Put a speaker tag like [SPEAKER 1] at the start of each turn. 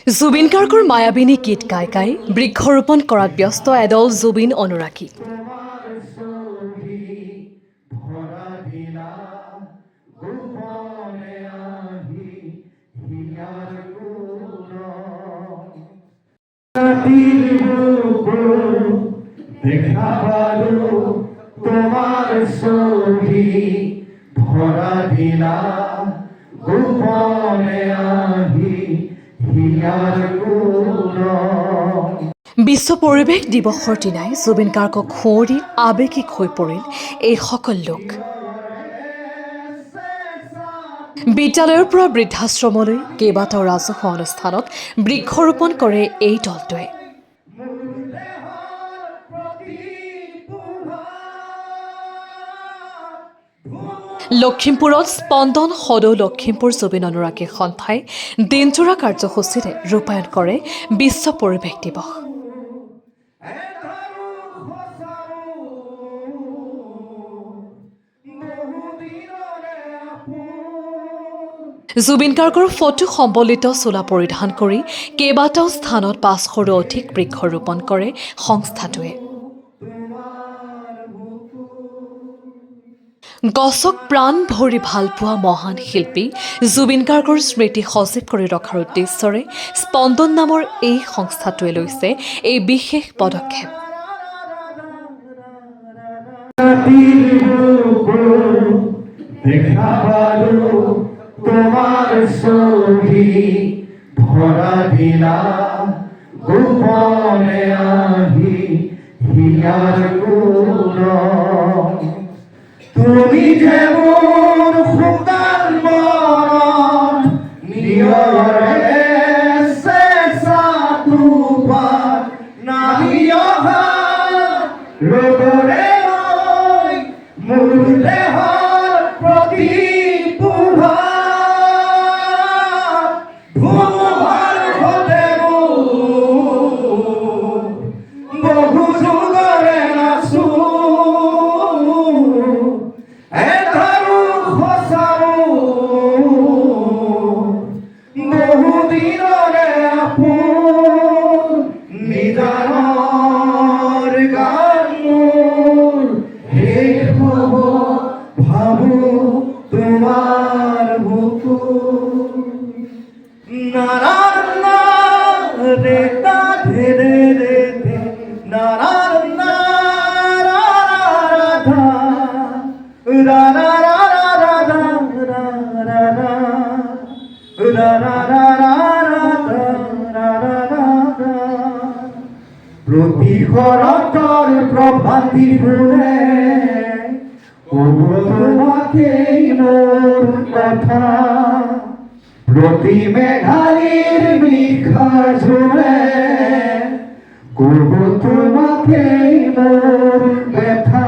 [SPEAKER 1] জুবিন গাৰ্গৰ মায়াবিনী গীত গাই গাই বৃক্ষৰোপণ কৰাত ব্যস্ত এদল জুবিন অনুৰাগী। বিশ্ব পৰিৱেশ দিৱসৰ দিনাই জুবিন গাৰ্গক সুঁৱৰি আৱেগিক হৈ পৰিল এইসকল লোক। বিদ্যালয়ৰ পৰা বৃদ্ধাশ্ৰমলৈ কেইবাটাও ৰাজহুৱা অনুষ্ঠানত বৃক্ষৰোপণ কৰে এই দলটোৱে। লখিমপুৰত স্পন্দন সদৌ লখিমপুৰ জুবিন অনুৰাগী সন্থাই দিনজোৰা কাৰ্যসূচীৰে ৰূপায়ণ কৰে বিশ্ব পৰিৱেশ দিৱস। জুবিন গাৰ্গৰ ফটো সম্বলিত চোলা পৰিধান কৰি কেইবাটাও স্থানত ৫০০ৰো অধিক বৃক্ষৰোপণ কৰে সংস্থাটোৱে। গছক প্ৰাণ ভৰি ভালপোৱা মহান শিল্পী জুবিন গাৰ্গৰ স্মৃতি সজীৱ কৰি ৰখাৰ উদ্দেশ্যৰে স্পন্দন নামৰ এই সংস্থাটোৱে লৈছে এই বিশেষ পদক্ষেপ।
[SPEAKER 2] তুমি যে মোৰ খুদাৰ মৰম নিয়ৰে চেঁচা তোমাৰ নামি অহা ৰ'দৰে মই মোৰ দেহৰ প্ৰতি ধুমুহাৰ সতে বহু যুগৰে নাচো প্ৰতি শৰতৰ প্ৰভাতী ফুলে তোমাকেই মোৰ কথা, প্ৰতি মেঘালীৰ নিশাৰ ঝুলে তোমাকেই মোৰ ব্যথা।